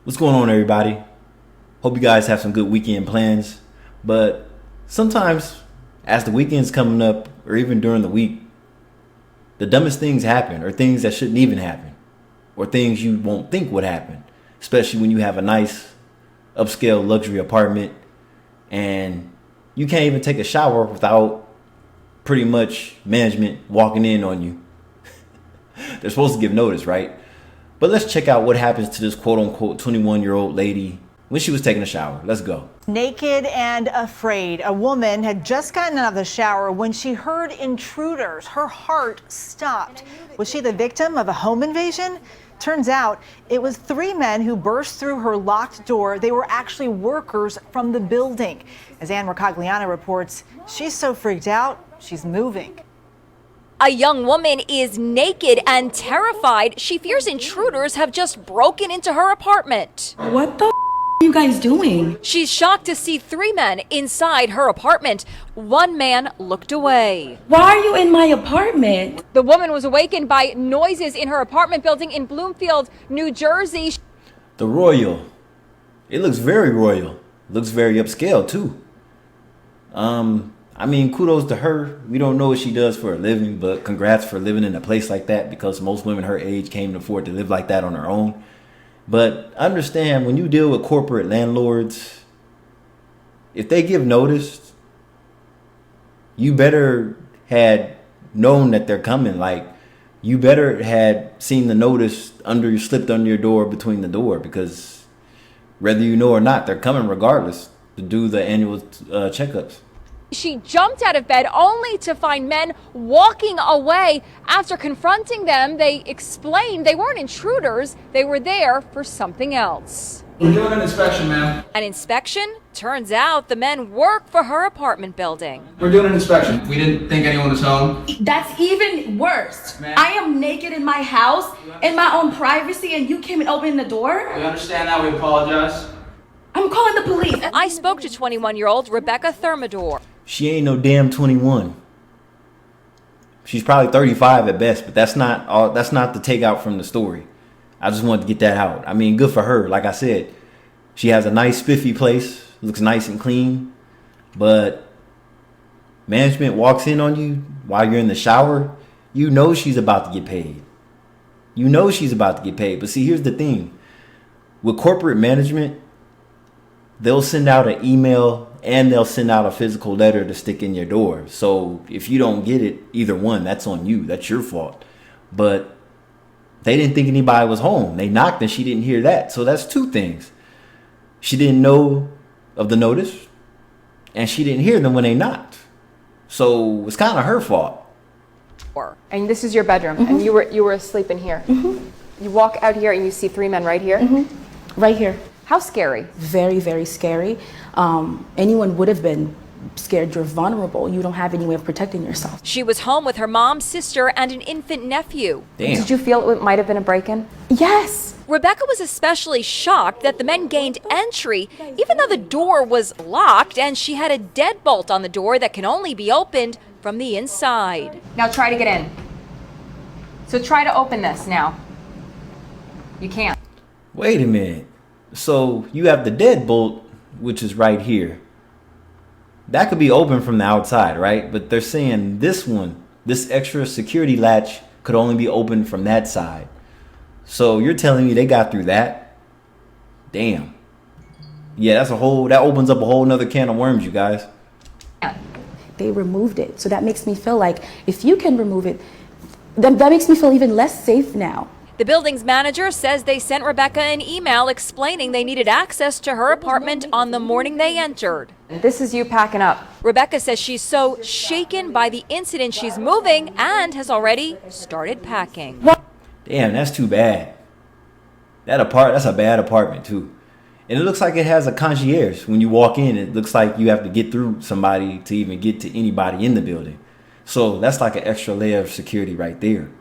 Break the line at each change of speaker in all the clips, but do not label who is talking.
What's going on, everybody? Hope you guys have some good weekend plans. But sometimes, as the weekend's coming up, or even during the week, the dumbest things happen, or things that shouldn't even happen, or things you won't think would happen, especially when you have a nice, upscale luxury apartment and you can't even take a shower without pretty much management walking in on you. They're supposed to give notice, right? But let's check out what happens to this quote unquote 21-year-old lady when she was taking a shower. Let's go.
Naked and afraid, a woman had just gotten out of the shower when she heard intruders. Her heart stopped. Was she the victim of a home invasion? Turns out it was three men who burst through her locked door. They were actually workers from the building. As Ann Mercogliano reports, she's so freaked out, she's moving.
A young woman is naked and terrified. She fears intruders have just broken into her apartment.
What the are you guys doing?
She's shocked to see three men inside her apartment. One man looked away.
Why are you in my apartment?
The woman was awakened by noises in her apartment building in Bloomfield, New Jersey.
The Royal. It looks very royal. Looks very upscale too. I mean, kudos to her. We don't know what she does for a living, but congrats for living in a place like that, because most women her age can't afford to live like that on their own. But understand, when you deal with corporate landlords, if they give notice, you better had known that they're coming. Like, you better had seen the notice slipped under your door, between the door, because whether you know or not, they're coming regardless to do the annual checkups.
She jumped out of bed only to find men walking away. After confronting them, they explained they weren't intruders. They were there for something else.
We're doing an inspection, ma'am.
An inspection? Turns out the men work for her apartment building.
We're doing an inspection. We didn't think anyone was home.
That's even worse. I am naked in my house, in my own privacy, and you came and opened the door?
We understand that. We apologize.
I'm calling the police.
I spoke to 21-year-old Rebecca Thermidor.
She ain't no damn 21. She's probably 35 at best, but that's not the takeout from the story. I just wanted to get that out. I mean, good for her. Like I said, she has a nice spiffy place, looks nice and clean, but management walks in on you while you're in the shower, you know she's about to get paid. You know she's about to get paid. But see, here's the thing. With corporate management, they'll send out an email and they'll send out a physical letter to stick in your door. So if you don't get it, either one, that's on you. That's your fault. But they didn't think anybody was home. They knocked and she didn't hear that. So that's two things. She didn't know of the notice and she didn't hear them when they knocked. So it's kind of her fault.
And this is your bedroom, and you were asleep in here. You walk out here and you see three men right here.
Right here.
How scary?
Very, very scary. Anyone would have been scared. You're vulnerable. You don't have any way of protecting yourself.
She was home with her mom, sister, and an infant nephew.
Damn.
Did you feel it might have been a break-in?
Yes.
Rebecca was especially shocked that the men gained entry, even though the door was locked and she had a deadbolt on the door that can only be opened from the inside.
Now try to get in. So try to open this now. You can't.
Wait a minute. So you have the deadbolt, which is right here. That could be open from the outside, right? But they're saying this one, this extra security latch, could only be opened from that side. So you're telling me they got through that? Damn. Yeah, that opens up a whole nother can of worms, you guys.
They removed it. So that makes me feel like if you can remove it, then that makes me feel even less safe now.
The building's manager says they sent Rebecca an email explaining they needed access to her apartment on the morning they entered.
This is you packing up.
Rebecca says she's so shaken by the incident she's moving and has already started packing.
Damn, that's too bad. That's a bad apartment too. And it looks like it has a concierge. When you walk in, it looks like you have to get through somebody to even get to anybody in the building. So that's like an extra layer of security right there.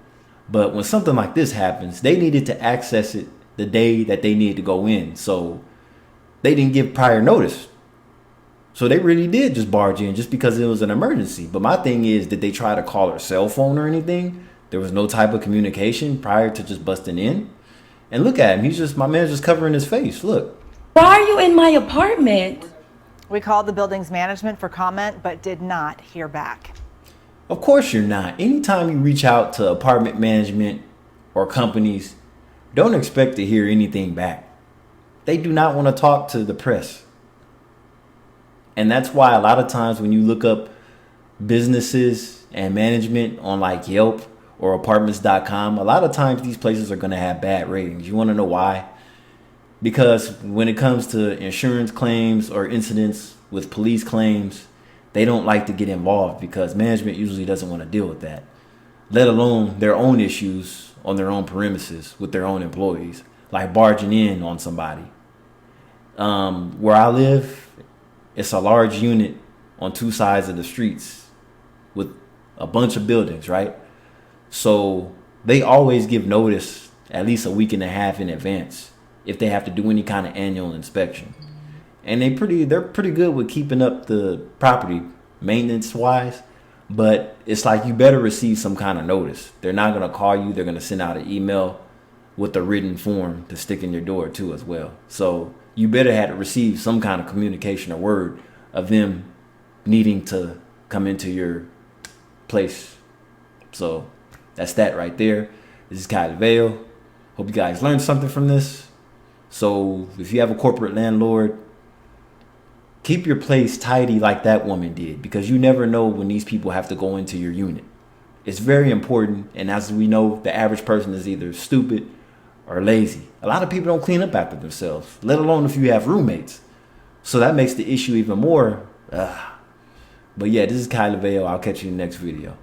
But when something like this happens, they needed to access it the day that they needed to go in. So they didn't give prior notice. So they really did just barge in just because it was an emergency. But my thing is, did they try to call her cell phone or anything? There was no type of communication prior to just busting in. And look at him. My man's just covering his face. Look.
Why are you in my apartment?
We called the building's management for comment, but did not hear back.
Of course you're not. Anytime you reach out to apartment management or companies, don't expect to hear anything back. They do not want to talk to the press. And that's why a lot of times when you look up businesses and management on like Yelp or apartments.com, a lot of times these places are going to have bad ratings. You want to know why? Because when it comes to insurance claims or incidents with police claims, they don't like to get involved because management usually doesn't want to deal with that, let alone their own issues on their own premises with their own employees, like barging in on somebody. Where I live, it's a large unit on two sides of the streets with a bunch of buildings, right? So they always give notice at least a week and a half in advance if they have to do any kind of annual inspection. And they're pretty good with keeping up the property maintenance wise, but it's like you better receive some kind of notice. They're not going to call you. They're going to send out an email with a written form to stick in your door too as well. So you better have to receive some kind of communication or word of them needing to come into your place. So that's that right there. This is Kylie Vale. Hope you guys learned something from this. So if you have a corporate landlord, keep your place tidy like that woman did, because you never know when these people have to go into your unit. It's very important. And as we know, the average person is either stupid or lazy. A lot of people don't clean up after themselves, let alone if you have roommates. So that makes the issue even more. But yeah, this is Kylie Vale. I'll catch you in the next video.